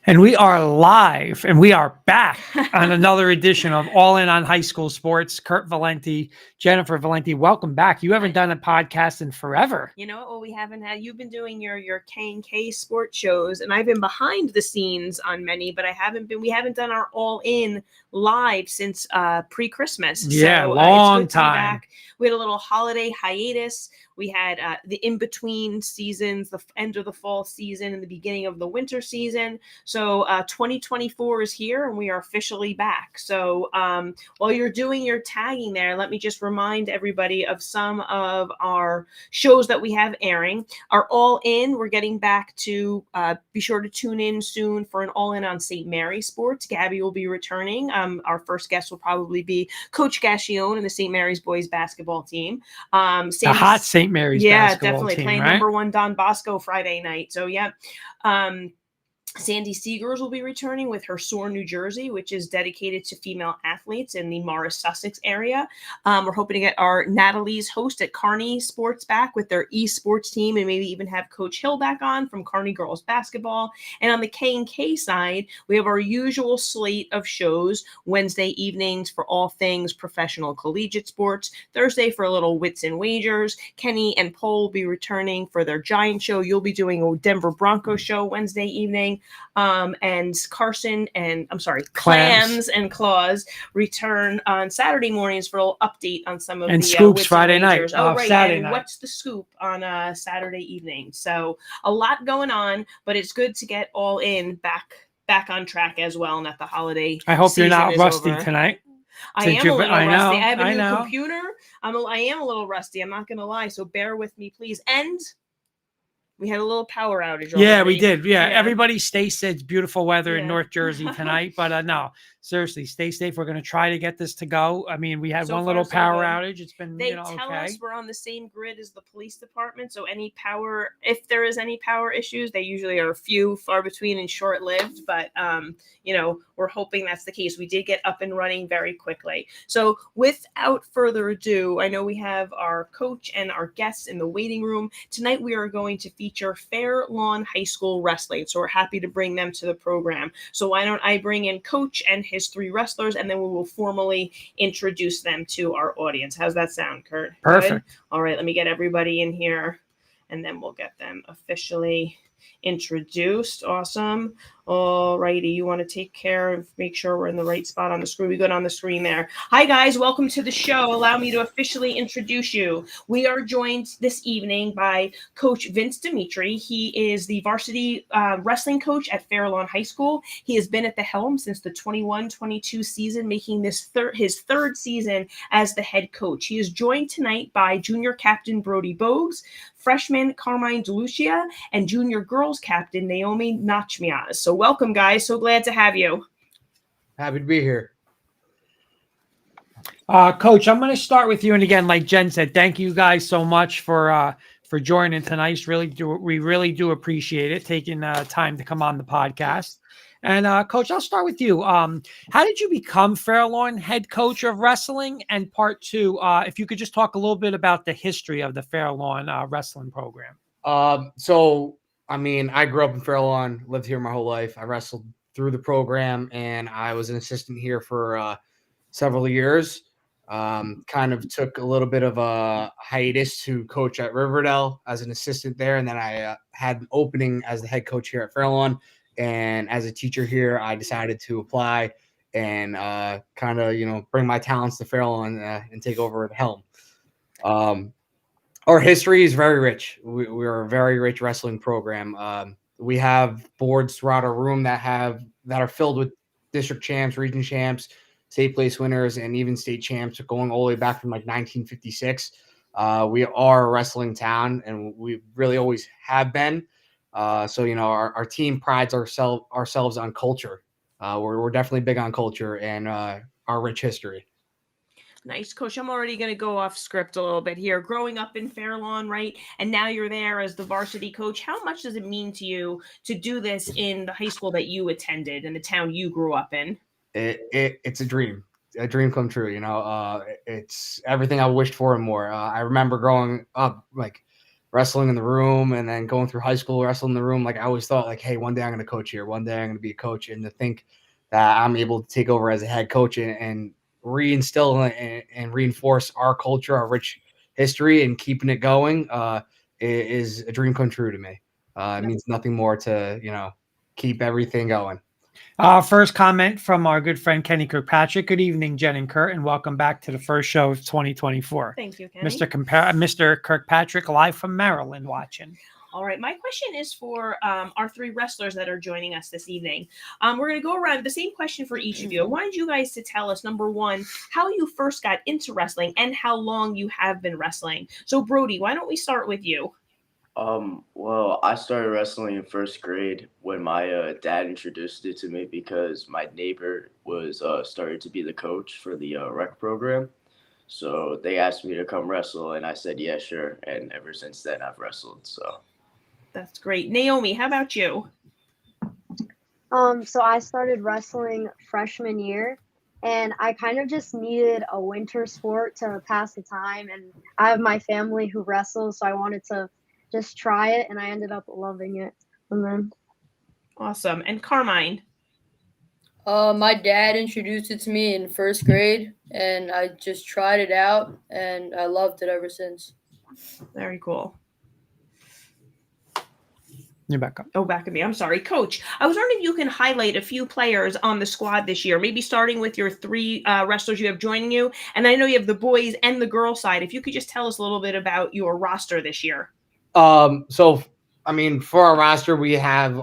And we are live and we are back on another edition of All In on High School Sports. Kurt Valenti, Jennifer Valenti, welcome back. You haven't done a podcast in forever. You know what? Well, we haven't had, you've been doing your K&K sports shows, and I've been behind the scenes on many, but we haven't done our All In live since pre-Christmas. Yeah, so, long it's good to be time. back. We had a little holiday hiatus. We had the in-between seasons, the end of the fall season and the beginning of the winter season. So 2024 is here and we are officially back. So while you're doing your tagging there, let me just remind everybody of some of our shows that we have airing. Are All In. We're getting back to, be sure to tune in soon for an All In on St. Mary Sports. Gabby will be returning. Our first guest will probably be Coach Gascione and the St. Mary's boys basketball team. The hot St. Mary's basketball definitely team, playing right? number one Don Bosco Friday night. So yeah. Sandy Seegers will be returning with her Soar, New Jersey, which is dedicated to female athletes in the Morris, Sussex area. We're hoping to get our Natalie's host at Kearney Sports back with their esports team, and maybe even have Coach Hill back on from Kearney Girls Basketball. And on the K&K side, we have our usual slate of shows: Wednesday evenings for all things professional collegiate sports, Thursday for a little wits and wagers. Kenny and Paul will be returning for their Giant show. You'll be doing a Denver Broncos show Wednesday evening. And Carson and Clams and Claus return on Saturday mornings for a little update on some of and the Scoops wits Friday and wagers. night. Oh, right. Saturday and night. What's the Scoop on Saturday evening? So a lot going on, but it's good to get All In back on track as well. And at the holiday, I hope you're not rusty over. tonight. I am a little rusty. I have a new know. computer. I am a little rusty. I'm not going to lie. So bear with me, please. And we had a little power outage already. Yeah, we did. Yeah. Everybody stay safe. It's beautiful weather in North Jersey tonight. But no, seriously, stay safe. We're going to try to get this to go. I mean, we had one little power outage. It's been, They tell us we're on the same grid as the police department. So if there is any power issues, they usually are few, far between, and short-lived. But, we're hoping that's the case. We did get up and running very quickly. So without further ado, I know we have our coach and our guests in the waiting room. Tonight we are going to feature Fair Lawn High School Wrestling. So we're happy to bring them to the program. So why don't I bring in Coach and his three wrestlers, and then we will formally introduce them to our audience. How's that sound, Kurt? Perfect. Good? All right, let me get everybody in here, and then we'll get them officially introduced. Awesome. All righty, you want to take care of, make sure we're in the right spot on the screen. We good on the screen there. Hi guys, welcome to the show. Allow me to officially introduce you. We are joined this evening by Coach Vince Dimitri. He is the varsity wrestling coach at Fair Lawn High School. He has been at the helm since the 21-22 season, making this his third season as the head coach. He is joined tonight by junior captain Brody Bogues, freshman Carmine DeLucia, and junior girls captain Naomi Nachmiaz. So welcome, guys. So glad to have you. Happy to be here. Coach, I'm going to start with you. And again, like Jen said, thank you guys so much for joining tonight. We really do appreciate it, taking time to come on the podcast. And Coach, I'll start with you. How did you become Fair Lawn head coach of wrestling? And part two, if you could just talk a little bit about the history of the Fair Lawn wrestling program. I grew up in Fair Lawn, lived here my whole life. I wrestled through the program, and I was an assistant here for several years. Kind of took a little bit of a hiatus to coach at Riverdale as an assistant there, and then I had an opening as the head coach here at Fair Lawn. And as a teacher here, I decided to apply and kind of, bring my talents to Fair Lawn and take over the helm. Our history is very rich. We're a very rich wrestling program. We have boards throughout our room that are filled with district champs, region champs, state place winners, and even state champs, going all the way back from like 1956. We are a wrestling town, and we really always have been. Our team prides ourselves on culture. We're definitely big on culture and our rich history. Nice, Coach. I'm already going to go off script a little bit here. Growing up in Fair Lawn, right? And now you're there as the varsity coach. How much does it mean to you to do this in the high school that you attended and the town you grew up in? It's a dream come true. It's everything I wished for and more. I remember growing up, like wrestling in the room and then going through high school wrestling in the room, like I always thought like, hey, one day I'm going to coach here. One day I'm going to be a coach. And to think that I'm able to take over as a head coach and reinstill and reinforce our culture, our rich history, and keeping it going is a dream come true to me. It means nothing more to, keep everything going. First comment from our good friend Kenny Kirkpatrick. Good evening, Jen and Kurt, and welcome back to the first show of 2024. Thank you, Kenny. Mr. Kirkpatrick, live from Maryland, watching. All right, my question is for our three wrestlers that are joining us this evening. We're going to go around the same question for each of you. I wanted you guys to tell us, number one, how you first got into wrestling and how long you have been wrestling. So, Brody, why don't we start with you? Well, I started wrestling in first grade when my dad introduced it to me because my neighbor was started to be the coach for the rec program. So they asked me to come wrestle, and I said, yeah, sure. And ever since then, I've wrestled. So that's great. Naomi, how about you? So I started wrestling freshman year, and I kind of just needed a winter sport to pass the time. And I have my family who wrestles, so I wanted to just try it, and I ended up loving it. And then, awesome. And Carmine? My dad introduced it to me in first grade, and I just tried it out, and I loved it ever since. Very cool. You're back up. Oh, back at me. I'm sorry. Coach, I was wondering if you can highlight a few players on the squad this year, maybe starting with your three wrestlers you have joining you. And I know you have the boys and the girls side. If you could just tell us a little bit about your roster this year. So I mean, for our roster, we have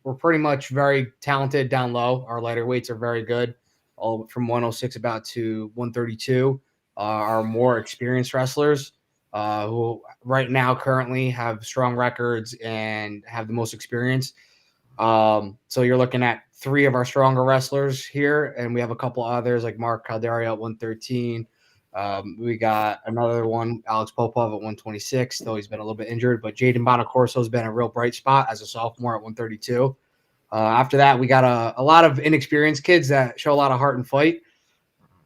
we're pretty much very talented down low. Our lighter weights are very good, all from 106 about to 132. Our more experienced wrestlers, who right now currently have strong records and have the most experience. So you're looking at three of our stronger wrestlers here, and we have a couple others like Mark Caldario at 113. We got another one, Alex Popov at 126, though he's been a little bit injured. But Jaden Bonacorso has been a real bright spot as a sophomore at 132. After that, we got a lot of inexperienced kids that show a lot of heart and fight.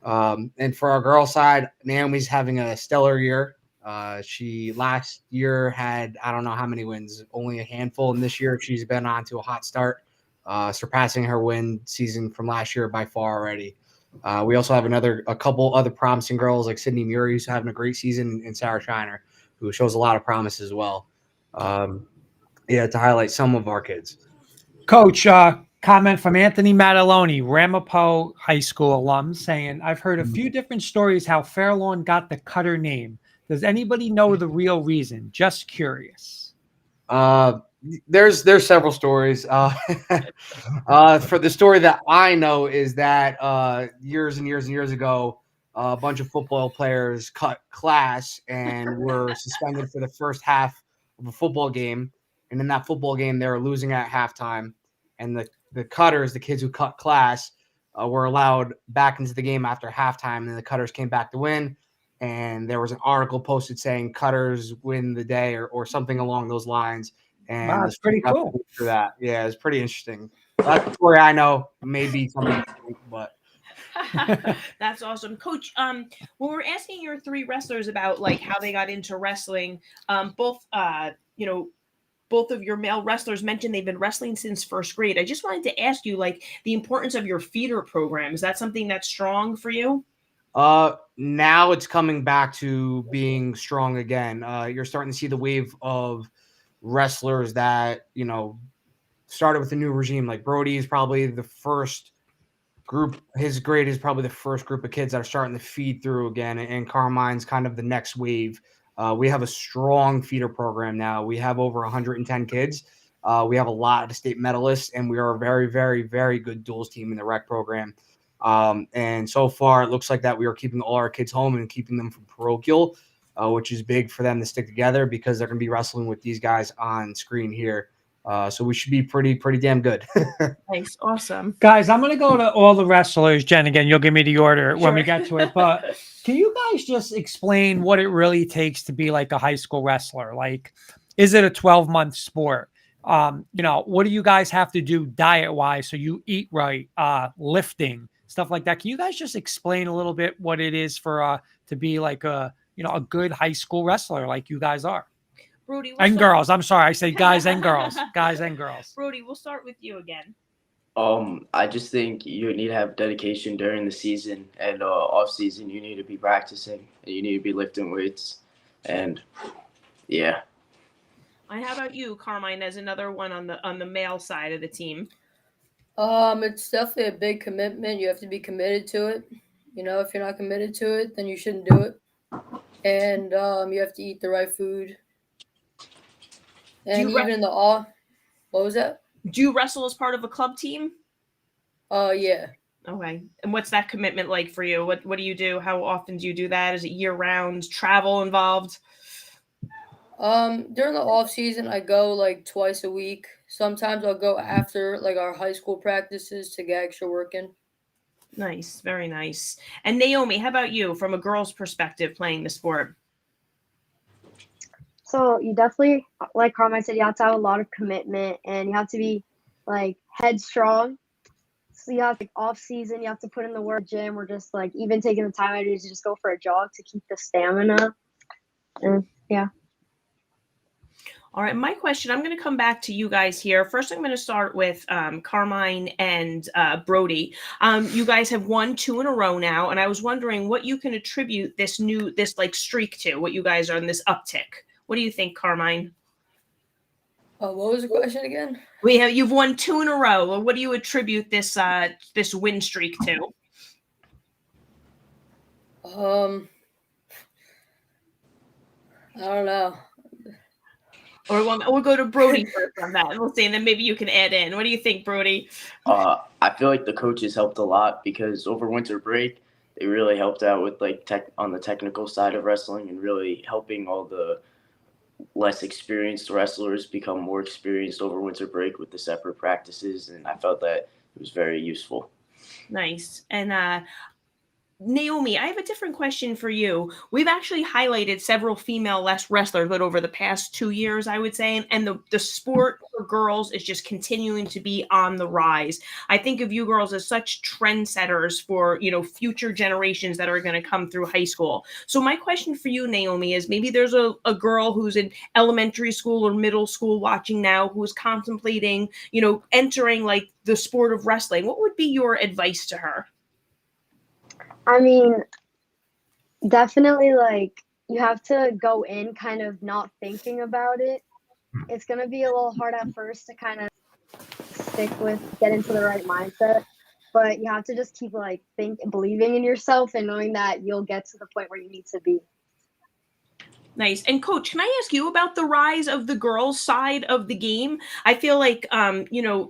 And for our girl side, Naomi's having a stellar year. She last year had, I don't know how many wins, only a handful. And this year she's been on to a hot start, surpassing her win season from last year by far already. We also have a couple other promising girls like Sydney Murray, who's having a great season, and Sarah Shiner, who shows a lot of promise as well. To highlight some of our kids. Coach, comment from Anthony Mataloni, Ramapo High School alum, saying, I've heard a few different stories how Fairlawn got the Cutter name. Does anybody know the real reason? Just curious. There's several stories. For the story that I know is that years and years and years ago, a bunch of football players cut class and were suspended for the first half of a football game. And in that football game, they were losing at halftime. And the cutters, the kids who cut class, were allowed back into the game after halftime. And the cutters came back to win. And there was an article posted saying cutters win the day or something along those lines. And wow, that's pretty cool. For that. Yeah, it's pretty interesting. That's the story I know. Maybe something, but that's awesome. Coach, when we're asking your three wrestlers about like how they got into wrestling, both of your male wrestlers mentioned they've been wrestling since first grade. I just wanted to ask you like the importance of your feeder program. Is that something that's strong for you? Now it's coming back to being strong again. You're starting to see the wave of wrestlers that, started with a new regime. Like Brody is probably the first group. His grade is probably the first group of kids that are starting to feed through again. And Carmine's kind of the next wave. We have a strong feeder program now. We have over 110 kids. We have a lot of state medalists, and we are a very, very, very good duals team in the rec program. And so far, it looks like that we are keeping all our kids home and keeping them from parochial, which is big for them to stick together because they're going to be wrestling with these guys on screen here. So we should be pretty damn good. Nice. Awesome. Guys, I'm going to go to all the wrestlers. Jen, again, you'll give me the order when we get to it. But can you guys just explain what it really takes to be like a high school wrestler? Like, is it a 12-month sport? What do you guys have to do diet-wise so you eat right, lifting, stuff like that? Can you guys just explain a little bit what it is for to be like a good high school wrestler like you guys are? Brody, we'll And start- girls. I'm sorry. I said guys and girls. Guys and girls. Brody, we'll start with you again. I just think you need to have dedication during the season and off season. You need to be practicing and you need to be lifting weights, and yeah. And how about you, Carmine, as another one on the male side of the team? It's definitely a big commitment. You have to be committed to it. You know, if you're not committed to it, then you shouldn't do it. And you have to eat the right food. And you even in the off, what was that? Do you wrestle as part of a club team? Yeah. Okay. And what's that commitment like for you? What do you do? How often do you do that? Is it year round? Travel involved? During the off season, I go like twice a week. Sometimes I'll go after like our high school practices to get extra work in. Nice, very nice. And Naomi, how about you from a girl's perspective playing the sport? So you definitely, like Carmine said, you have to have a lot of commitment and you have to be like headstrong. So you have like off season, you have to put in the work, gym, or just like even taking the time out to just go for a jog to keep the stamina. And yeah. All right, my question, I'm going to come back to you guys here. First, I'm going to start with Carmine and Brody. You guys have won 2 in a row now, and I was wondering what you can attribute this like streak to, what you guys are in this uptick. What do you think, Carmine? What was the question again? You've won 2 in a row. Well, what do you attribute this win streak to? I don't know. Or we'll go to Brody first on that, and we'll see, and then maybe you can add in. What do you think, Brody? I feel like the coaches helped a lot because over winter break, they really helped out with like on the technical side of wrestling and really helping all the less experienced wrestlers become more experienced over winter break with the separate practices. And I felt that it was very useful. Nice. And Naomi, I have a different question for you. We've actually highlighted several female wrestlers, but over the past 2 years, I would say, and the sport for girls is just continuing to be on the rise. I think of you girls as such trendsetters for, future generations that are going to come through high school. So my question for you, Naomi, is maybe there's a girl who's in elementary school or middle school watching now who's contemplating, entering like the sport of wrestling. What would be your advice to her? I mean, definitely like you have to go in kind of not thinking about it. It's going to be a little hard at first to kind of get into the right mindset, but you have to just keep like believing in yourself and knowing that you'll get to the point where you need to be. Nice. And Coach, can I ask you about the rise of the girls' side of the game? I feel like,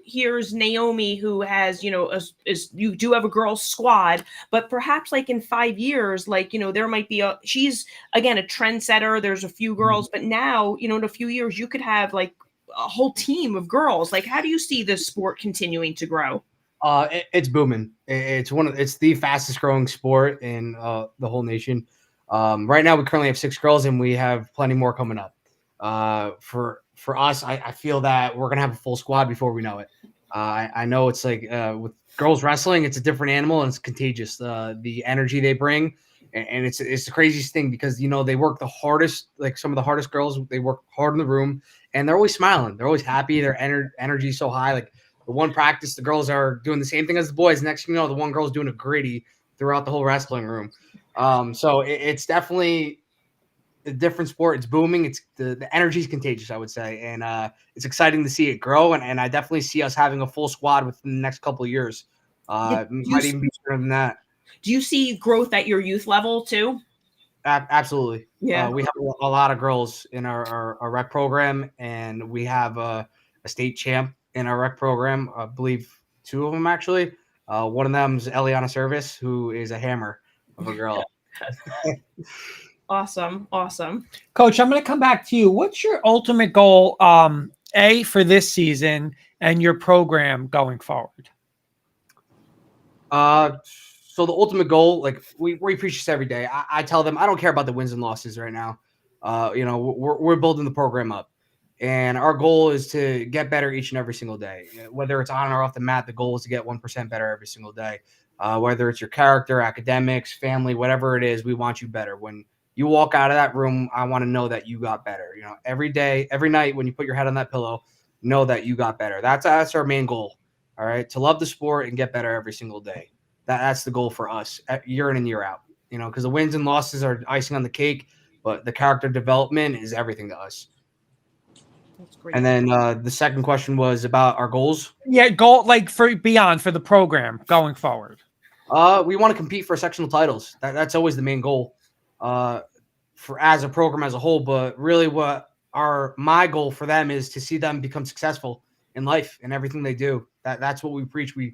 here's Naomi who has, you do have a girls' squad, but perhaps like in 5 years, like, there might be she's again a trendsetter. There's a few girls, but now, in a few years, you could have like a whole team of girls. Like, how do you see this sport continuing to grow? It's booming. It's the fastest growing sport in the whole nation. Right now, we currently have 6 girls, and we have plenty more coming up. For us, I feel that we're gonna have a full squad before we know it. I know it's like with girls wrestling, it's a different animal and it's contagious. The energy they bring, and it's the craziest thing because they work the hardest. Like some of the hardest girls, they work hard in the room, and they're always smiling. They're always happy. Their energy is so high. Like the one practice, the girls are doing the same thing as the boys. Next thing you know, the one girl's doing a gritty throughout the whole wrestling room. So it's definitely a different sport. It's booming. It's the energy is contagious, I would say. And it's exciting to see it grow. And I definitely see us having a full squad within the next couple of years. Might even be sooner than that. Do you see growth at your youth level too? Absolutely. Yeah. We have a lot of girls in our rec program, and we have a state champ in our rec program. I believe 2 of them actually. One of them is Eliana Service, who is a hammer of a girl. Awesome. Coach, I'm going to come back to you. What's your ultimate goal, for this season and your program going forward? So the ultimate goal, like we preach this every day. I tell them I don't care about the wins and losses right now. We're building the program up, and our goal is to get better each and every single day. Whether it's on or off the mat, the goal is to get 1% better every single day. Whether it's your character, academics, family, whatever it is, we want you better. When you walk out of that room, I want to know that you got better. You know, every day, every night when you put your head on that pillow, know that you got better. That's our main goal. All right, to love the sport and get better every single day. That's the goal for us, year in and year out. You know, because the wins and losses are icing on the cake, but the character development is everything to us. That's great. And then the second question was about our goals. Yeah, goal like for beyond for the program going forward. We want to compete for sectional titles. That's always the main goal, for as a program as a whole. But really, my goal for them is to see them become successful in life and everything they do. That's what we preach. We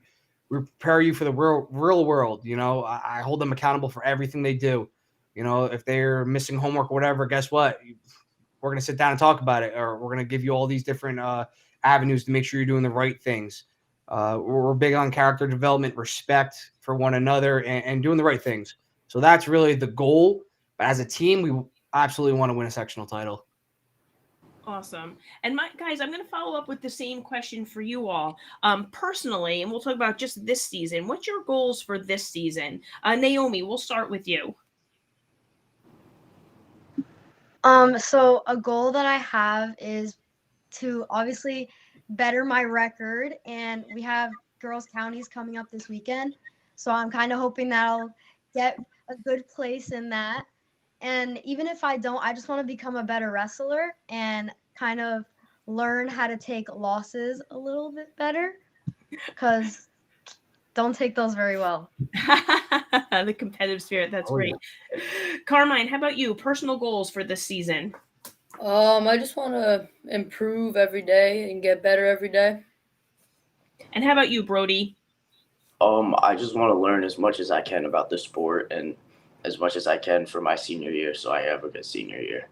prepare you for the real world. You know, I hold them accountable for everything they do. You know, if they're missing homework or whatever, guess what? We're going to sit down and talk about it, or we're going to give you all these different avenues to make sure you're doing the right things. We're big on character development, respect for one another, and doing the right things. So that's really the goal. But as a team, we absolutely want to win a sectional title. Awesome. And guys, I'm going to follow up with the same question for you all. Personally, and we'll talk about just this season. What's your goals for this season? Naomi, we'll start with you. So a goal that I have is to obviously better my record, and we have girls counties coming up this weekend. So I'm kind of hoping that I'll get a good place in that. And even if I don't, I just want to become a better wrestler and kind of learn how to take losses a little bit better, because don't take those very well. The competitive spirit. That's great. Yeah. Carmine, how about you? Personal goals for this season? I just want to improve every day and get better every day. And how about you, Brody? I just want to learn as much as I can about the sport and as much as I can for my senior year, so I have a good senior year.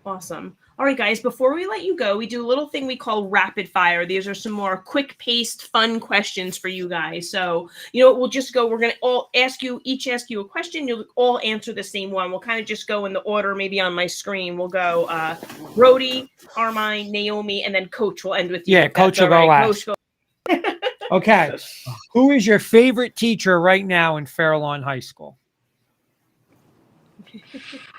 Awesome. All right, guys, before we let you go, we do a little thing we call rapid fire. These are some more quick-paced, fun questions for you guys. So, we'll just go. We're going to all ask you a question. You'll all answer the same one. We'll kind of just go in the order maybe on my screen. We'll go Brody, Carmine, Naomi, and then Coach will end with you. Yeah, Coach will go last. Coach, go. Okay. Who is your favorite teacher right now in Fairlawn High School?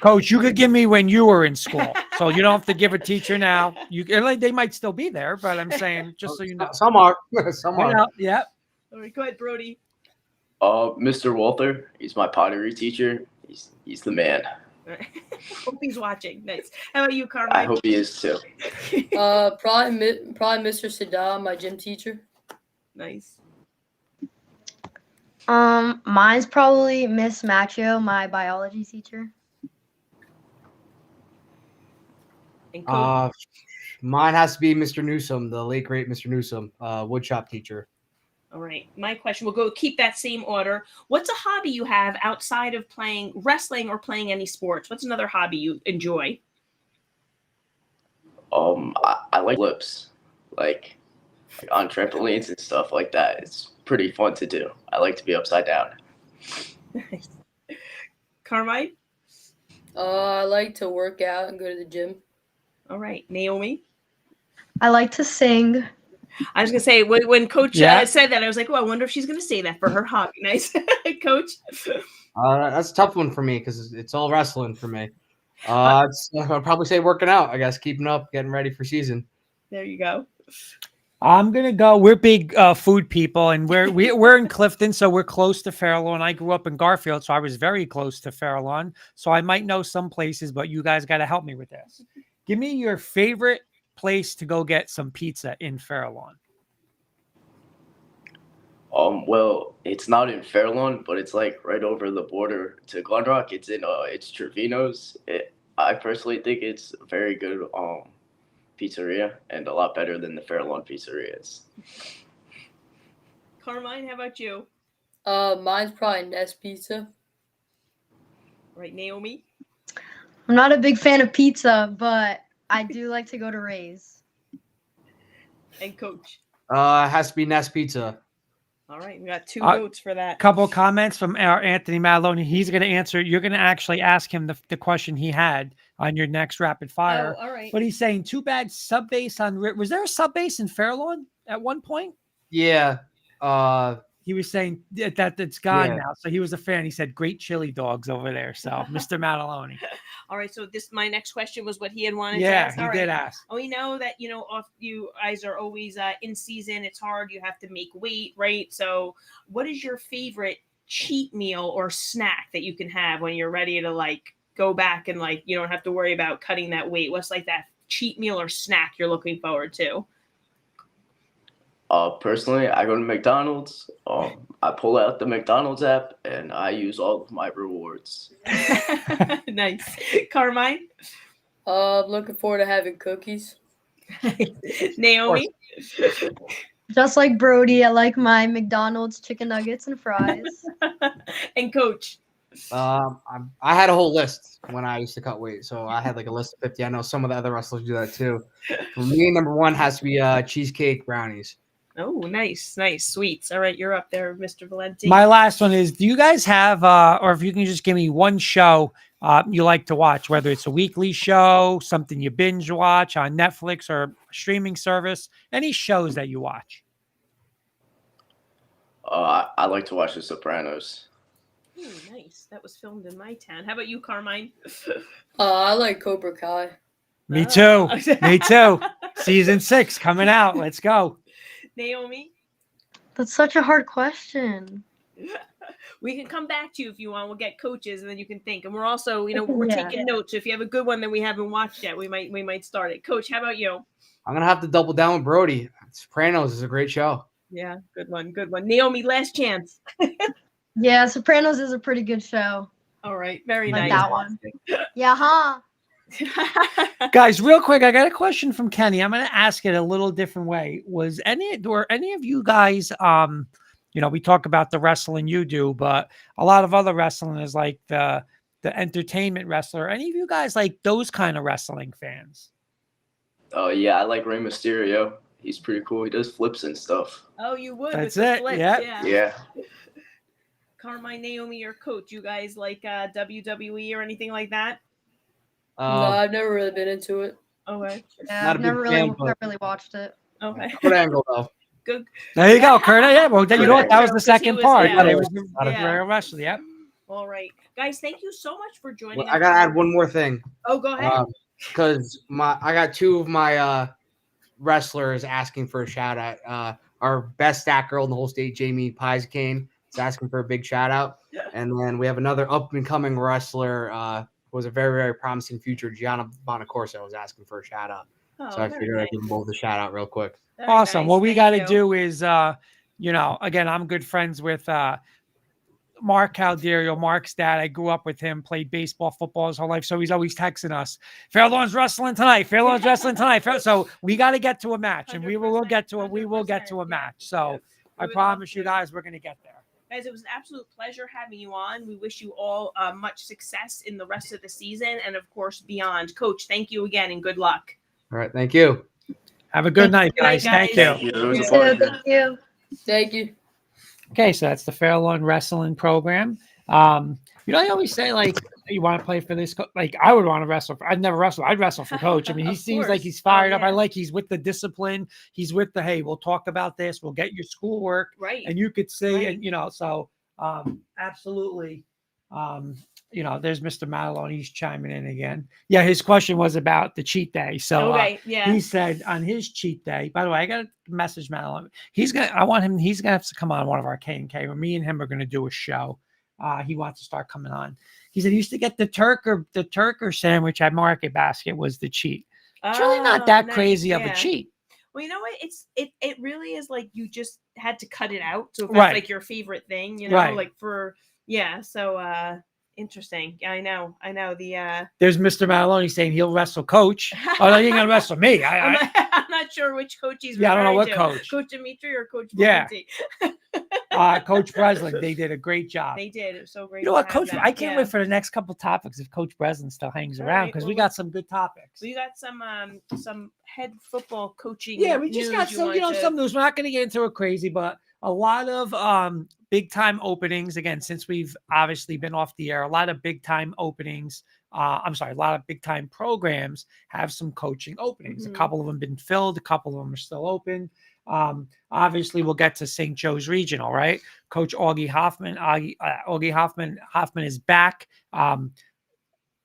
Coach, you could give me when you were in school, so you don't have to give a teacher now. They might still be there, but I'm saying just so you know. Some are. Some are. Yeah. All right, go ahead, Brody. Mr. Walther, he's my pottery teacher. He's the man. Hope he's watching. Nice. How about you, Carmine? I hope he is too. Probably Mr. Saddam, my gym teacher. Nice. Mine's probably Miss Macchio, my biology teacher. And Coach? Mine has to be Mr. Newsom, the late great Mr. Newsom, woodshop teacher. All right. My question, we'll go keep that same order. What's a hobby you have outside of playing wrestling or playing any sports? What's another hobby you enjoy? I like flips, like on trampolines and stuff like that. It's pretty fun to do. I like to be upside down. Nice. Carmine? I like to work out and go to the gym. All right. Naomi? I like to sing. I was going to say, when Coach said that, I was like, I wonder if she's going to say that for her hobby. Nice. Coach? That's a tough one for me because it's all wrestling for me. I'll probably say working out, I guess, keeping up, getting ready for season. There you go. I'm gonna go. We're big food people, and we're in Clifton, so we're close to Fairlawn. I grew up in Garfield, so I was very close to Fairlawn. So I might know some places, but you guys got to help me with this. Give me your favorite place to go get some pizza in Fairlawn. Well, it's not in Fairlawn, but it's like right over the border to Glenrock. It's in it's Trevino's. I personally think it's a very good pizzeria and a lot better than the Fairlawn pizzerias. Carmine, how about you? Mine's probably Nest Pizza. Right, Naomi? I'm not a big fan of pizza, but I do like to go to Ray's. And Coach? It has to be Nest Pizza. All right, we got 2 votes for that. Couple comments from our Anthony Maloney. He's going to answer. You're going to actually ask him the question he had on your next rapid fire. Oh, all right. But he's saying, too bad sub base on. Was there a sub base in Fairlawn at one point? Yeah. he was saying that it's gone Yeah. now. So he was a fan. He said, great chili dogs over there. So Mr. Mataloni. All right. So my next question was what he had wanted to Yeah, ask. he All did right. ask. We know that, you guys are always in season. It's hard. You have to make weight, right? So what is your favorite cheat meal or snack that you can have when you're ready to like go back and like, you don't have to worry about cutting that weight? What's like that cheat meal or snack you're looking forward to? Personally, I go to McDonald's. I pull out the McDonald's app and I use all of my rewards. Nice. Carmine? I'm looking forward to having cookies. Naomi? Just like Brody, I like my McDonald's chicken nuggets and fries. And Coach? I had a whole list when I used to cut weight, so I had like a list of 50. I know some of the other wrestlers do that too. For me, number one has to be cheesecake brownies. Oh, nice. Sweets. All right, you're up there, Mr. Valenti. My last one is, do you guys have, or if you can just give me one show you like to watch, whether it's a weekly show, something you binge watch on Netflix or streaming service, any shows that you watch? I like to watch The Sopranos. Ooh, nice. That was filmed in my town. How about you, Carmine? I like Cobra Kai. Me too. Oh. Me too. Season 6 coming out. Let's go. Naomi? That's such a hard question. We can come back to you if you want. We'll get coaches and then you can think. And we're also, we're Yeah. taking notes. So if you have a good one that we haven't watched yet, we might start it. Coach, how about you? I'm gonna have to double down with Brody. Sopranos is a great show. Yeah, good one. Naomi, last chance. Yeah, Sopranos is a pretty good show. All right, very Like nice. that one. Yeah, huh? Guys, real quick, I got a question from Kenny. I'm going to ask it a little different way. Were any of you guys, we talk about the wrestling you do, but a lot of other wrestling is like the entertainment wrestler. Any of you guys like those kind of wrestling fans? Oh yeah, I like Rey Mysterio. He's pretty cool. He does flips and stuff. Oh, you would. That's with the it, flips, yeah. Yeah. Carmine, Naomi, or Coach, you guys like WWE or anything like that? No, I've never really been into it. Okay. Yeah, Not I've a big never fan, but- really watched it. Okay. Good angle though. Good. There you go, Kurt. Yeah, well, then you know what? That was the second part. Yeah. It was the Yeah. real wrestler. Yep. All right, guys. Thank you so much for joining Well, us. I gotta add one more thing. Oh, go ahead. Because I got two of my wrestlers asking for a shout out. Our best stat girl in the whole state, Jamie Piscane, is asking for a big shout out. And then we have another up and coming wrestler, who was a very, very promising future, Gianna Bonacorso, was asking for a shout out. Oh, So I very figured nice. I'd give them both a shout out real quick. Very Awesome. nice. What we Thank got to you. do is, again, I'm good friends with Mark Calderio, Mark's dad. I grew up with him, played baseball, football his whole life. So he's always texting us, Fairlawn's wrestling tonight. Fairlawn's wrestling tonight. So we got to get to a match, and we will 100%, get to it. We will get to a 100%, match. yeah. So We I would promise love you to. guys, we're going to get there. Guys, it was an absolute pleasure having you on. We wish you all much success in the rest of the season and, of course, beyond. Coach, thank you again and good luck. All right. Thank you. Have a good night, Good night, guys. Thank you. guys. It was a Yeah. pleasure. Thank you. Thank you. Okay, so that's the Fairlawn Wrestling Program. I always say, like, you want to play for this? Like, I would want to wrestle. I'd never wrestle. I'd wrestle for Coach. I mean, he Of seems like course. he's fired Oh, up. I yeah. like he's with the discipline. He's with the, hey, we'll talk about this. We'll get your schoolwork. Right. And you could see, Right. and, so absolutely. There's Mr. Matalone. He's chiming in again. Yeah, his question was about the cheat day. So Okay. Yeah. he said on his cheat day, by the way, I got a message, Madeline. He's gonna have to come on one of our K&K where me and him are gonna do a show. He wants to start coming on. He said he used to get the turker sandwich at Market Basket was the cheat. It's really not Oh, that nice. crazy of Yeah. a cheat. Well, you know what? It really is like you just had to cut it out. So if Right. that's like your favorite thing, Right. like so interesting. Yeah, I know. The There's Mr. Matalone saying he'll wrestle Coach. Oh, no, he ain't gonna wrestle me. I'm not sure which coach he's Yeah, I don't know what referring to. coach. Coach Dimitri or Coach Yeah. Valenti. Coach Breslin. They did a great job. They did. It was so great. You know to what, have Coach? them. I can't Yeah. wait for the next couple topics if Coach Breslin still hangs All around right, because well, we got some good topics. We got some head football coaching. Yeah, we just news got you some, wanted to- some news. We're not going to get into it crazy, but a lot of big time openings. Again, since we've obviously been off the air, a lot of big time openings I'm sorry, a lot of big time programs have some coaching openings. Mhm. A couple of them been filled, a couple of them are still open. Obviously, we'll get to St. Joe's Regional, right? Coach Augie Hoffman. Augie Hoffman is back.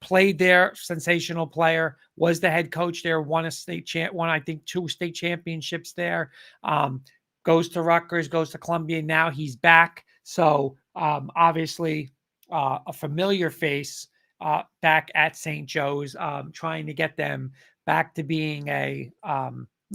Played there, sensational player. Was the head coach there. Won I think 2 state championships there. Goes to Rutgers, goes to Columbia. Now he's back. So obviously, a familiar face back at St. Joe's, trying to get them back to being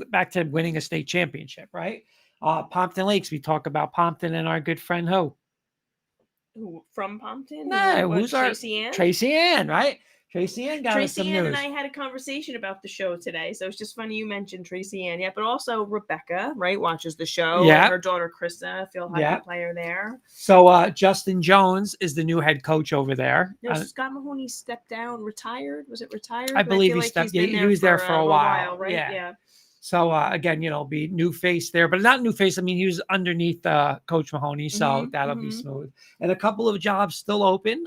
back to winning a state championship, right? Pompton Lakes, we talk about Pompton and our good friend Who from Pompton? No, What, who's our Tracy Ann? Tracy Ann, right? Tracy Ann got us some Tracy Ann news. and I had a conversation about the show today, so it's just funny you mentioned Tracy Ann. Yeah, but also Rebecca, right, watches the show. Yeah. And her daughter Krista, field hockey Yeah. player there. So Justin Jones is the new head coach over there. No, Scott Mahoney stepped down, retired. Was it retired? I believe feel he stepped. he's been He was there for a while, right? Yeah. So again, be new face there, but not new face. I mean, he was underneath Coach Mahoney, so Mhm, that'll be mhm. smooth. And a couple of jobs still open.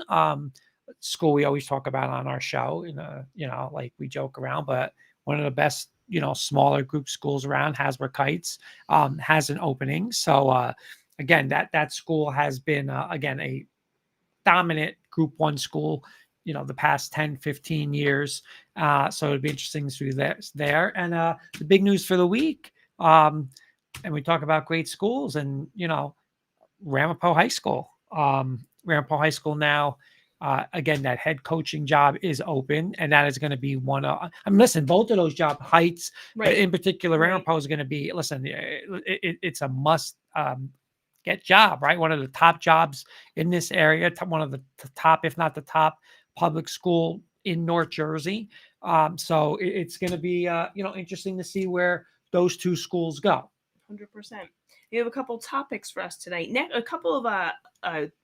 School we always talk about on our show, like we joke around, but one of the best, smaller group schools around, Hasbro Kites, has an opening. So again, that school has been again a dominant Group 1 school, the past 10, 15 years. So it'd be interesting to see that there. And the big news for the week, and we talk about great schools and, Ramapo High School. Ramapo High School now, again, that head coaching job is open, and that is going to be one of, listen, both of those job Heights, but Right. in particular, Right. Ramapo is going to be, listen, it's a must get job, right? One of the top jobs in this area, one of the top, if not the top public school in North Jersey. So it's going to be, interesting to see where those two schools go. 100%. We have a couple topics for us tonight. A couple of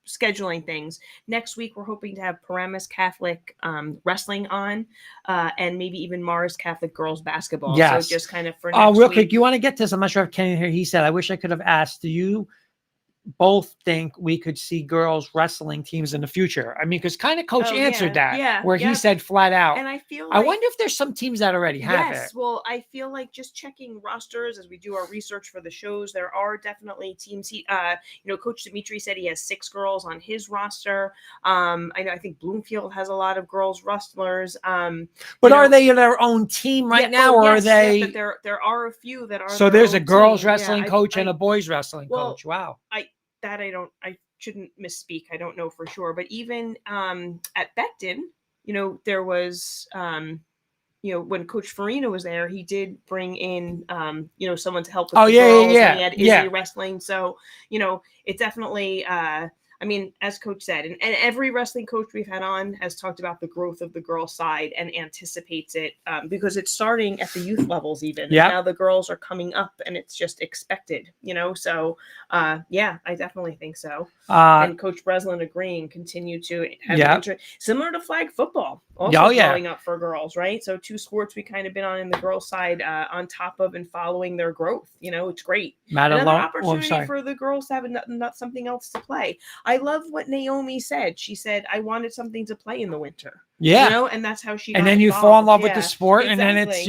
scheduling things. Next week, we're hoping to have Paramus Catholic wrestling on, and maybe even Mars Catholic girls basketball. Yes. So just kind of for Oh, next real week. quick, you want to get this? I'm not sure if Kenny here. He said, I wish I could have asked, do you both think we could see girls wrestling teams in the future? I mean, because kind of coach Oh, answered yeah. that, Yeah, where he yeah. said flat out. And I feel I like, wonder if there's some teams that already have yes, it. well, I feel like just checking rosters as we do our research for the shows, there are definitely teams. Coach Dimitri said he has 6 girls on his roster. I think Bloomfield has a lot of girls wrestlers. But are they in their own team right now, or are they? But there are a few that are. So their there's a own girls team. Yeah, wrestling coach and a boys wrestling coach. Wow. That I shouldn't misspeak. I don't know for sure, but even at Becton, there was when Coach Farina was there, he did bring in someone to help with the girls. And he had Izzy wrestling, so it's definitely as Coach said, and every wrestling coach we've had on has talked about the growth of the girl side and anticipates it because it's starting at the youth levels even. Yeah. Now the girls are coming up and it's just expected, so I definitely think so. And Coach Breslin agreeing, continue to have similar to flag football, also growing up for girls, right? So 2 sports we kind of been on in the girls side on top of and following their growth. It's great. Another opportunity for the girls to have not something else to play. I love what Naomi said. She said, I wanted something to play in the winter. Yeah. And that's how she and got then you involved. fall in love with the sport, exactly. and then it's,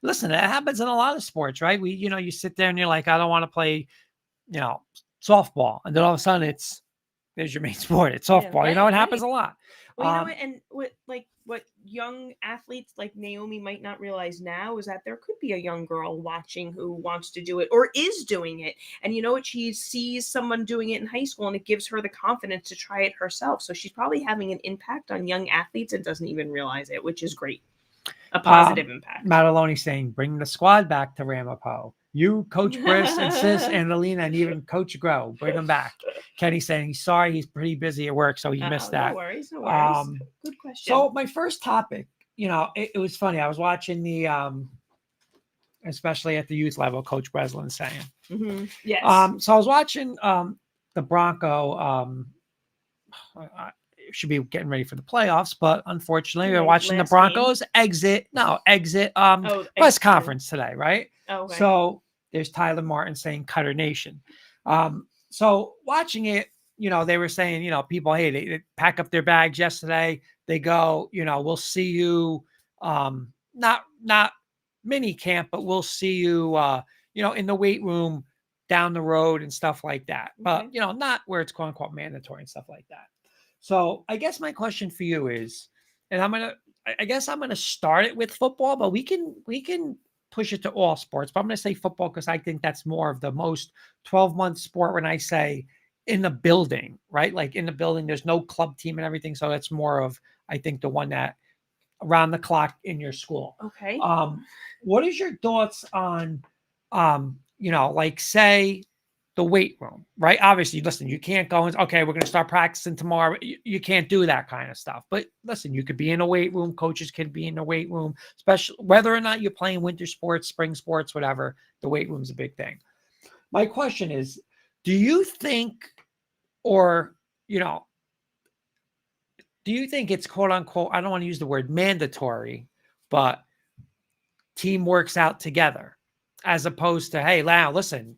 listen, that happens in a lot of sports, right? You sit there and you're like, I don't want to play, softball. And then all of a sudden there's your main sport. It's softball. Yeah, It happens a lot. Well, and what young athletes like Naomi might not realize now is that there could be a young girl watching who wants to do it or is doing it. And she sees someone doing it in high school and it gives her the confidence to try it herself. So she's probably having an impact on young athletes and doesn't even realize it, which is great. A positive impact. Mataloni saying, bring the squad back to Ramapo. You, Coach Briss, and Sis, and Alina, and even Coach Grow, bring them back. Kenny saying he's sorry, he's pretty busy at work, so he missed that. No worries. Good question. So my first topic, it was funny. I was watching the, especially at the youth level, Coach Breslin saying. Mm-hmm. Yes. So I was watching the Bronco. Should be getting ready for the playoffs, but unfortunately, we're watching the Broncos exit press conference today, right? Oh, okay. So there's Tyler Martin saying Cutter Nation. So watching it, they were saying, people, hey, they pack up their bags yesterday. They go, we'll see you, not mini camp, but we'll see you, in the weight room down the road and stuff like that. But, not where it's quote unquote mandatory and stuff like that. So I guess my question for you is, and I guess I'm going to start it with football, but we can push it to all sports, but I'm going to say football because I think that's more of the most 12-month sport when I say in the building, right? Like in the building, there's no club team and everything. So it's more of, I think, the one that around the clock in your school. Okay. What is your thoughts on, like say the weight room, right? Obviously, listen, you can't go and, okay, we're going to start practicing tomorrow. You can't do that kind of stuff. But listen, you could be in a weight room. Coaches can be in a weight room, especially whether or not you're playing winter sports, spring sports, whatever. The weight room's a big thing. My question is, do you think, or, do you think it's quote unquote, I don't want to use the word mandatory, but team works out together as opposed to, hey, now listen,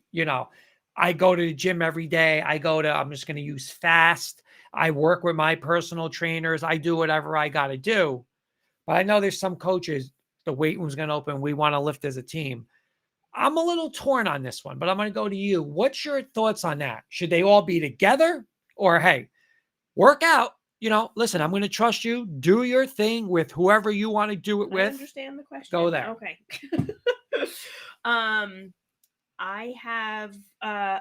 I go to the gym every day. I'm just going to use fast. I work with my personal trainers. I do whatever I got to do. But I know there's some coaches, the weight room's going to open. We want to lift as a team. I'm a little torn on this one, but I'm going to go to you. What's your thoughts on that? Should they all be together or, hey, work out? Listen, I'm going to trust you. Do your thing with whoever you want to do it with. I understand the question. Go there. Okay. I have, I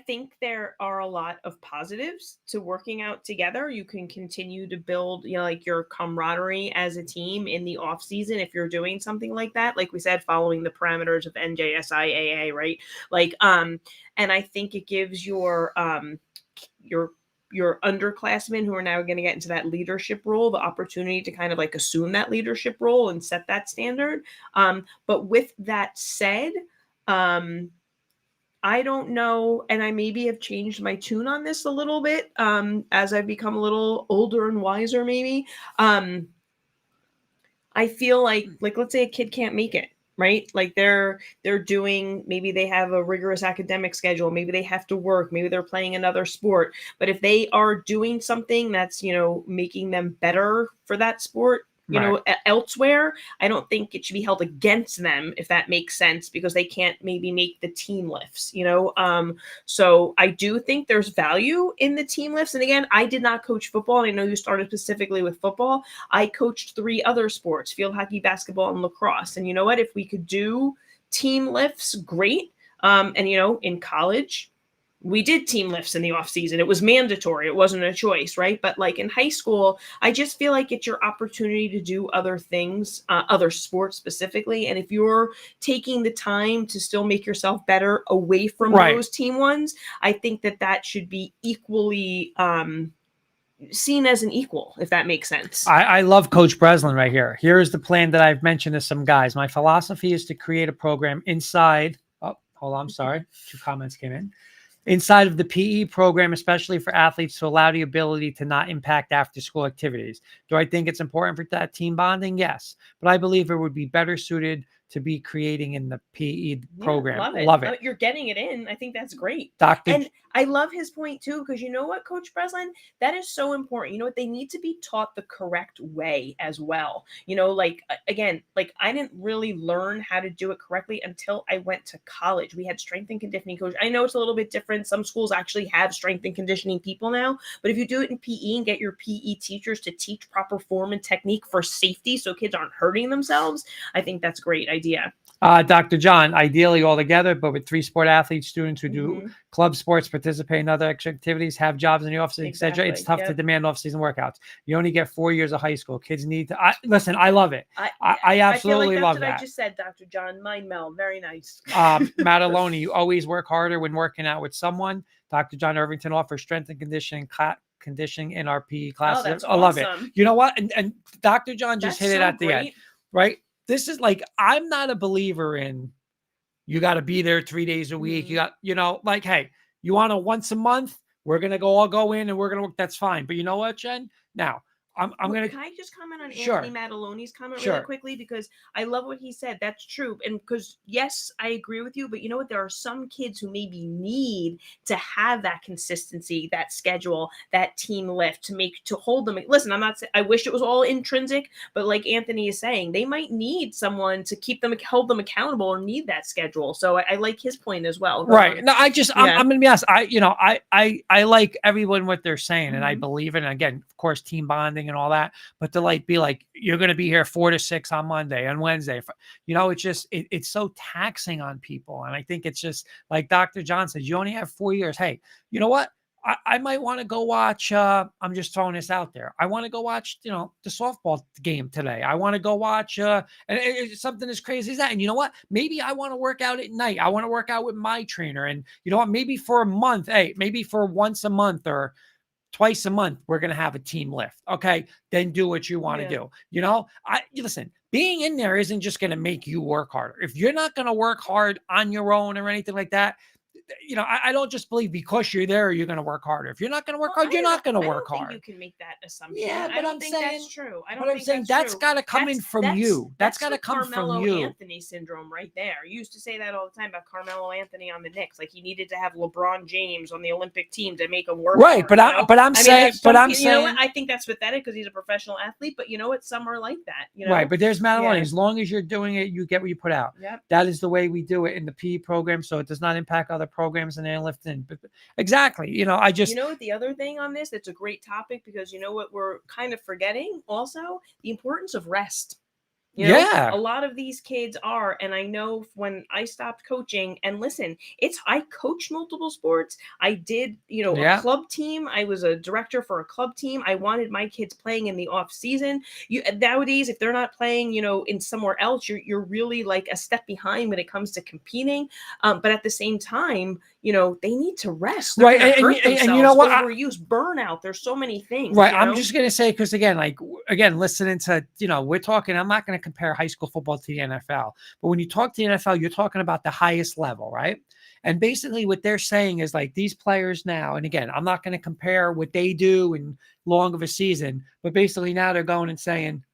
think there are a lot of positives to working out together. You can continue to build, like your camaraderie as a team in the off season if you're doing something like that. Like we said, following the parameters of NJSIAA, right? And I think it gives your underclassmen who are now going to get into that leadership role the opportunity to kind of like assume that leadership role and set that standard. But with that said, I don't know, and I maybe have changed my tune on this a little bit as I've become a little older and wiser, maybe. I feel like let's say a kid can't make it, right? Like they're doing, maybe they have a rigorous academic schedule, maybe they have to work, maybe they're playing another sport. But if they are doing something that's, making them better for that sport, elsewhere, I don't think it should be held against them, if that makes sense, because they can't maybe make the team lifts, So I do think there's value in the team lifts. And again, I did not coach football. And I know you started specifically with football. I coached 3 other sports: field hockey, basketball, and lacrosse. And you know what? If we could do team lifts, great. And in college, we did team lifts in the off season. It was mandatory. It wasn't a choice, right? But like in high school, I just feel like it's your opportunity to do other things, other sports specifically. And if you're taking the time to still make yourself better away from those team ones, I think that should be equally seen as an equal, if that makes sense. I love Coach Breslin right here. Here is the plan that I've mentioned to some guys. My philosophy is to create a program inside. Oh, hold on. I'm sorry. 2 comments came in. Inside of the PE program, especially for athletes, to allow the ability to not impact after-school activities. Do I think it's important for that team bonding? Yes. But I believe it would be better suited to be creating in the PE program. Love it. You're getting it in. I think that's great. Dr. And I love his point too, because you know what, Coach Breslin, that is so important. You know what? They need to be taught the correct way as well. Again, I didn't really learn how to do it correctly until I went to college. We had strength and conditioning coach. I know it's a little bit different. Some schools actually have strength and conditioning people now, but if you do it in PE and get your PE teachers to teach proper form and technique for safety so kids aren't hurting themselves, I think that's a great idea. Dr. John, ideally all together, but with 3 sport athletes, students who do club sports, participate in other extra activities, have jobs in the office, etc. It's tough to demand off-season workouts. You only get 4 years of high school. Kids need to. Listen, I love it. I absolutely love that. I just said, Dr. John, mind meld, very nice. Mataloni, you always work harder when working out with someone. Dr. John Irvington offers strength and conditioning in our PE classes. That's I love awesome. it. You know what? And Dr. John just hit it at the end, right? This is I'm not a believer in you got to be there 3 days a week. You got, hey, you want to once a month, we're going to all go in and we're going to work. That's fine. But you know what, Jen? Now, I'm gonna Can I just comment on Sure. Anthony Mataloni's comment Sure. really quickly, because I love what he said. That's true, and because yes, I agree with you. But you know what? There are some kids who maybe need to have that consistency, that schedule, that team lift to hold them. Listen, I'm not saying I wish it was all intrinsic, but like Anthony is saying, they might need someone to hold them accountable, or need that schedule. So I like his point as well. Go Right. on. No, I'm gonna be honest. I like everyone what they're saying, and I Mhm. believe in, again, of course, team bonding and all that. But to be like, you're gonna be here 4 to 6 on Monday and Wednesday. It's just it's so taxing on people. And I think it's just like Dr. John says, you only have 4 years. Hey, you know what? I might want to go watch. I'm just throwing this out there. I want to go watch, the softball game today. I want to go watch, and it's something as crazy as that. And you know what? Maybe I want to work out at night. I want to work out with my trainer. And you know what? Maybe for a month, hey, maybe for once a month or twice a month, we're going to have a team lift. Okay. Then do what you want to Yeah. do. Listen, being in there isn't just going to make you work harder. If you're not going to work hard on your own or anything like that, I don't just believe because you're there, you're going to work harder. If you're not going to work Well, hard, you're not going to work I don't hard. think you can make that assumption. Yeah, I but don't I'm think saying, that's true. I don't but I'm think saying that's true. got to come in from you. That's got to the come Carmelo from you. Anthony syndrome right there. You used to say that all the time about Carmelo Anthony on the Knicks. Like he needed to have LeBron James on the Olympic team to make him work. Right, hard, but you know? I'm saying, you know what? I think that's pathetic because he's a professional athlete. But you know what? Some are like that. You know? right. But there's Madeline. Yeah. As long as you're doing it, you get what you put out. Yep. That is the way we do it in the PE program, so it does not impact other programs in airlifting. But exactly, you know what the other thing on this that's a great topic, because you know what we're kind of forgetting also, the importance of rest. Yeah. A lot of these kids are, and I know when I stopped coaching, and listen, I coached multiple sports. I did, Yeah. a club team. I was a director for a club team. I wanted my kids playing in the off season. Nowadays, if they're not playing, in somewhere else, you're really like a step behind when it comes to competing. But at the same time, they need to rest. They're Right, gonna and hurt themselves. you know what? Overuse, burnout. There's so many things. Right. I'm just going to say, because again, listening to, we're talking, I'm not going to compare high school football to the NFL, but when you talk to the NFL, you're talking about the highest level, right? And basically what they're saying is like these players now, and again, I'm not going to compare what they do in long of a season, but basically now they're going and saying,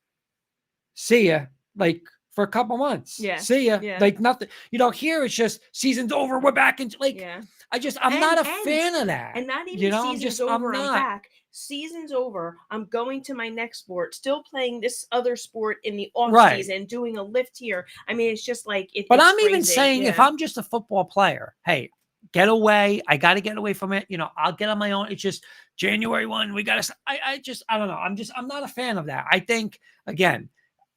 see ya, like for a couple months. Yeah. See ya. Yeah. Like nothing, here it's just season's over. We're back into Yeah. I'm not a fan of that. And not even season's over, I'm not. back. Season's over. I'm going to my next sport, still playing this other sport in the off season, doing a lift here. I mean, it's just like it. But it's I'm crazy. even saying if I'm just a football player, hey, get away. I got to get away from it. I'll get on my own. It's just January 1. We got to, I don't know. I'm not a fan of that. I think, again,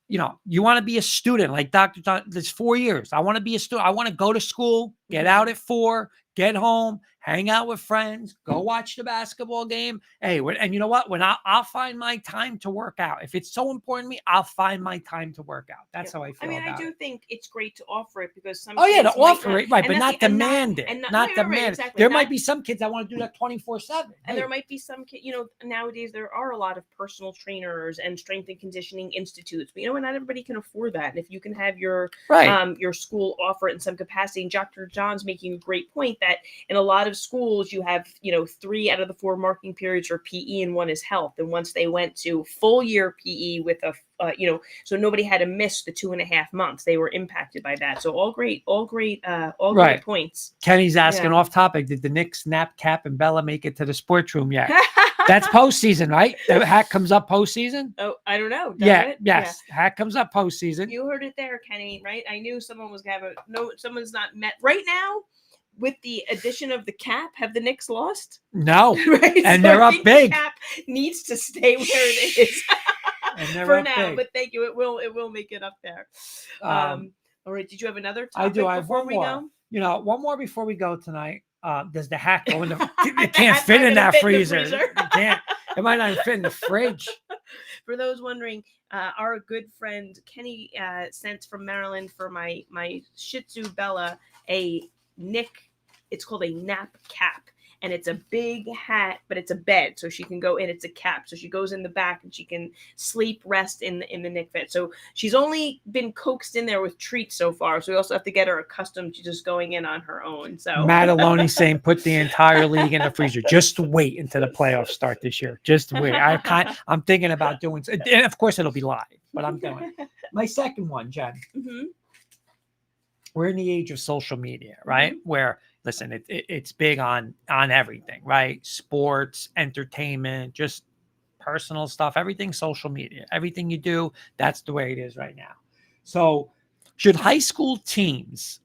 you want to be a student like Dr. John, there's 4 years. I want to be a student. I want to go to school, get out at 4, get home, hang out with friends, go watch the basketball game. Hey, and you know what? When I'll find my time to work out. If it's so important to me, I'll find my time to work out. That's how I feel. I do think it's great to offer it because some. To offer not, it, right, but not demand it. Not demand it. Exactly. There might be some kids that want to do that 24/7. And there might be some kids, nowadays there are a lot of personal trainers and strength and conditioning institutes, but not everybody can afford that. And if you can have your school offer it in some capacity, and Dr. John's making a great point that in a lot of schools you have 3 out of the 4 marking periods for PE and 1 is health. And once they went to full year PE with a so nobody had to miss the 2.5 months. They were impacted by that. So all great points. Kenny's asking off topic. Did the Knicks, Nap, Cap, and Bella make it to the sports room yet? That's postseason, right? The hat comes up postseason. Oh, I don't know. Yes. Hat comes up postseason. You heard it there, Kenny, right? I knew someone was going to have someone's not met right now. With the addition of the cap, have the Knicks lost? No. Right? And they're up big. The cap needs to stay where it is. For now, but thank you. It will make it up there. All right. Did you have another topic? I do. I have one more. One more before we go tonight. Does the hat go in the? It can't fit in that freezer. It can't. It might not fit in the fridge. For those wondering, our good friend Kenny sent from Maryland for my Shih Tzu Bella a Nick. It's called a nap cap. and it's a big hat, but it's a bed, so she can go in. It's a cap, so she goes in the back and she can sleep, rest in the Nick Fit. So she's only been coaxed in there with treats so far, so we also have to get her accustomed to just going in on her own. So Matt Aloney saying put the entire league in the freezer. Just wait until the playoffs start this year. Just wait. I'm thinking about doing, and of course it'll be live, but I'm doing it. My second one, Jen. Mhm. We're in the age of social media, right? Where listen, it's big on everything, right? Sports, entertainment, just personal stuff, everything social media. Everything you do, that's the way it is right now. So should high school teams,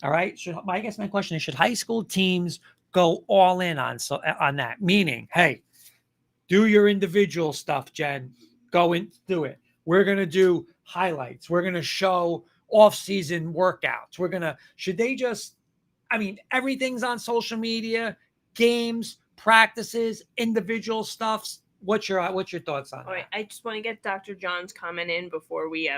all right? I guess my question is, should high school teams go all in on that? Meaning, hey, do your individual stuff, Jen. Go and do it. We're gonna do highlights. We're gonna show off-season workouts. Should they just, I mean, everything's on social media, games, practices, individual stuffs. What's your thoughts on All right, that? I just want to get Dr. John's comment in before we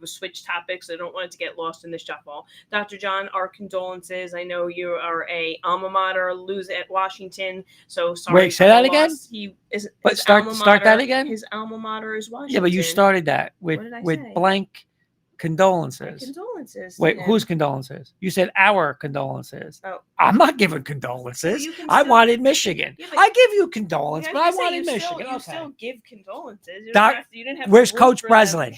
switch topics. I don't want it to get lost in the shuffle. Dr. John, our condolences. I know you are a alma mater, lose at Washington. So sorry. Wait, say that again? He is. But start that again? His alma mater is Washington. Yeah, but you started that with What did I with say? blank My condolences. condolences. to Wait, him. whose condolences? You said our condolences. Oh. I'm not giving condolences. You can I still- wanted Michigan. Yeah, but- I give you condolences, Yeah, but I was gonna say, wanted you still- Michigan. You Okay. still give condolences. You Doc, didn't have to where's root Coach for them. Breslin?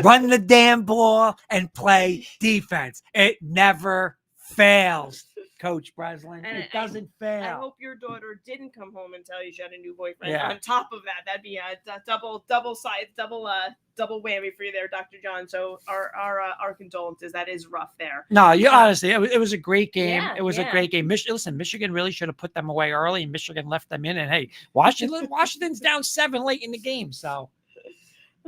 Run the damn ball and play defense. It never fails, Coach Breslin. And It doesn't I fail. hope your daughter didn't come home and tell you she had a new boyfriend. Yeah. On top of that, that'd be a double whammy for you there, Dr. John. So our condolences. That is rough there. No, you honestly, it was a great game. Yeah, It was a yeah. great game. Listen, Michigan really should have put them away early, and Michigan left them in. And hey, Washington's down 7 late in the game. So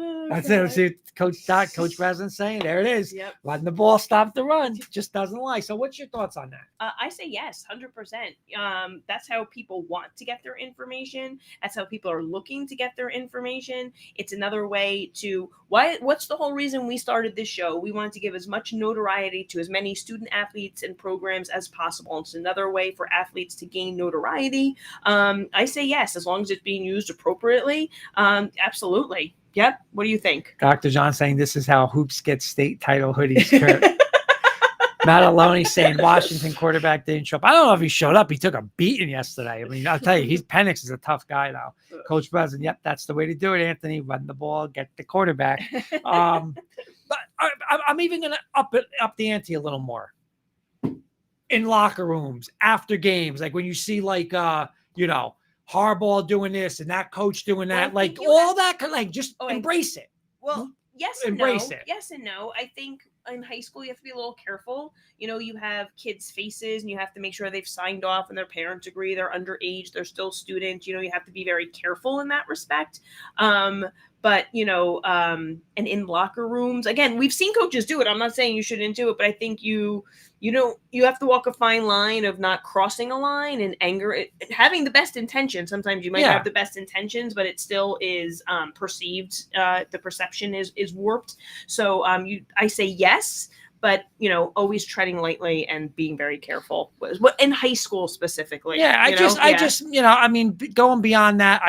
Oh, that's God. it. See, Coach Breslin saying, there it is. Yep. Letting the ball stop the run. Just doesn't lie. So what's your thoughts on that? I say yes, 100%. That's how people want to get their information. That's how people are looking to get their information. It's another way to what's the whole reason we started this show? We wanted to give as much notoriety to as many student athletes and programs as possible. It's another way for athletes to gain notoriety. I say yes, as long as it's being used appropriately. Absolutely. Yep. What do you think? Dr. John saying this is how hoops get state title hoodies. Kurt. Matt Aloney saying Washington quarterback didn't show up. I don't know if he showed up. He took a beating yesterday. I mean, I'll tell you, Penix is a tough guy though. Coach Breslin, yep, that's the way to do it, Anthony. Run the ball, get the quarterback. But I'm even going to up the ante a little more. In locker rooms, after games, like when you see Harbaugh doing this and that coach doing that, Well, like you all that, just Oh, embrace it. Well, yes and Embrace no. it. Yes and no. I think in high school you have to be a little careful. You have kids' faces and you have to make sure they've signed off and their parents agree they're underage, they're still students. You have to be very careful in that respect. But and in locker rooms, again, we've seen coaches do it. I'm not saying you shouldn't do it, but I think you have to walk a fine line of not crossing a line and anger, having the best intentions. Sometimes you might Yeah. have the best intentions, but it still is perceived. The perception is warped. So I say yes, but always treading lightly and being very careful. What in high school specifically? Yeah, I just, I mean, going beyond that,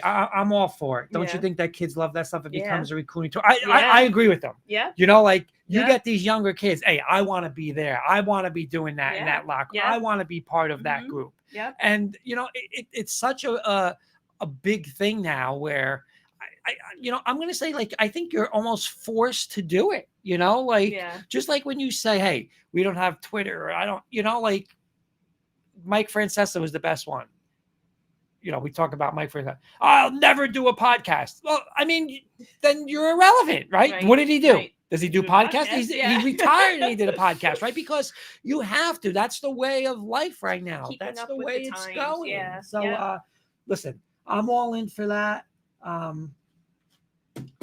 I'm all for it. Don't Yeah. you think that kids love that stuff? It Yeah. becomes a recruiting tool. Yeah. I agree with them. Yeah. You Yeah. get these younger kids. Hey, I want to be there. I want to be doing that in Yeah. that locker. Yeah. I want to be part of that Mhm. group. Yeah. And it's such a big thing now where I'm going to say, I think you're almost forced to do it. Yeah. Just like when you say, hey, we don't have Twitter, or I don't, Mike Francesa was the best one. We talk about Mike Francesa. I'll never do a podcast. Well, I mean, then you're irrelevant, right? Right, What did he do? right. Does he do Do a podcasts? podcast, He yeah. retired and he did a podcast, right? Because you have to. That's the way of life right now. Keeping That's up the with way the it's times, going. yeah, So, yeah. listen, I'm all in for that.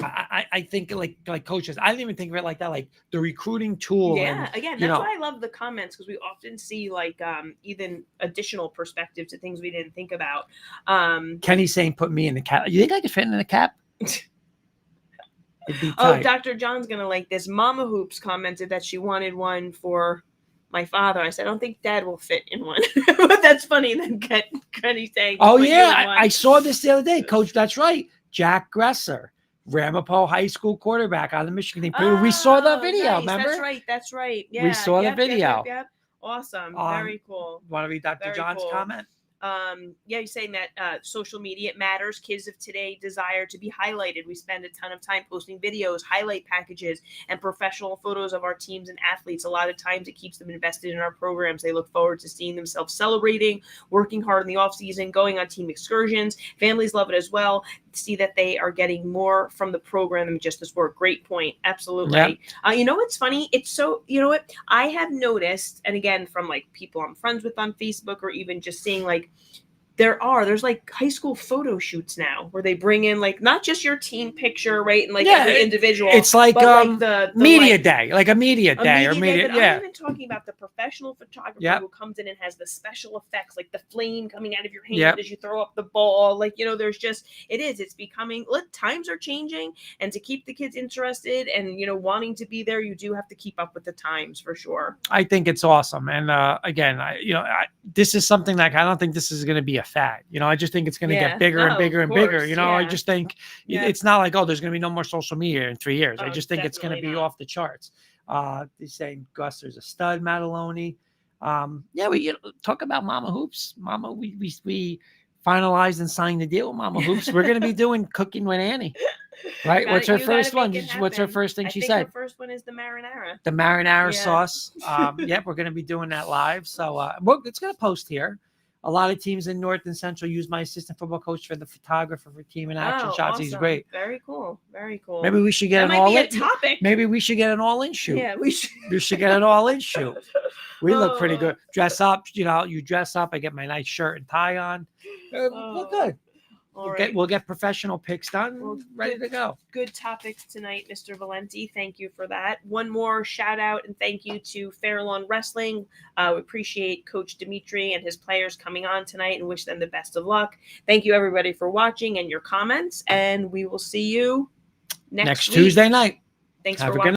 I think like coaches, I didn't even think of it like that, like the recruiting tool. Yeah, and, again, you that's know, why I love the comments, because we often see even additional perspectives to things we didn't think about. Kenny saying, put me in the cap. You think I could fit in the cap? It'd be Oh, tight. Dr. John's gonna like this. Mama Hoops commented that she wanted one for my father. I said, I don't think Dad will fit in one. But that's funny. Then Kenny saying, Oh put you yeah, in one. I saw this the other day, Coach. That's right, Jack Gresser, Ramapo High School quarterback on the Michigan team. We saw the Oh, video. nice. Remember? That's right. That's right. Yeah. saw the Yep. video. Awesome. Um, Very cool. Want to read Dr. Very John's cool. comment? Yeah, you're saying that social media it matters. Kids of today desire to be highlighted. We spend a ton of time posting videos, highlight packages, and professional photos of our teams and athletes. A lot of times it keeps them invested in our programs. They look forward to seeing themselves celebrating, working hard in the off season, going on team excursions. Families love it as well. See that they are getting more from the program than just this work. Great point. Absolutely. You know what's funny? It's so, you know what? I have noticed, and again, from like people I'm friends with on Facebook or even just seeing like, there's like high school photo shoots now where they bring in like not just your team picture, right? And like every individual. It's like but like the media like, day, like a media day or media. But Yeah. I'm even talking about the professional photographer who comes in and has the special effects, like the flame coming out of your hand as you throw up the ball. Like, you know, there's just, it's becoming, times are changing. And to keep the kids interested and, you know, wanting to be there, you do have to keep up with the times for sure. I think it's awesome. And again, this is something like, I don't think this is going to be a fad. You know, I just think it's going to get bigger and bigger and bigger. You know, I just think it's not like, oh, there's going to be no more social media in 3 years. I just think it's going to be off the charts. They're saying Gus, there's a stud, Mataloni. We talk about Mama Hoops. Mama, we finalized and signed the deal with Mama Hoops. We're going to be doing Cooking with Annie. Right? What's her first one? What's her first thing she said? Her first one is the marinara. The marinara sauce. We're going to be doing that live. So it's going to post here. A lot of teams in North and Central use my assistant football coach for the photographer for Team in Action shots. Awesome. He's great. Very cool. Very cool. Maybe we should get an all-in topic. Maybe we should get an all-in shoot. Yeah, we should. We should get an all-in shoot. We look pretty good. Dress up. You know, you dress up. I get my nice shirt and tie on. Look good. We'll get professional pics done, ready to go. Good topics tonight, Mr. Valenti. Thank you for that. One more shout out and thank you to Fair Lawn Wrestling. We appreciate Coach Dimitri and his players coming on tonight and wish them the best of luck. Thank you, everybody, for watching and your comments. And we will see you next week. Tuesday night. Thanks for watching.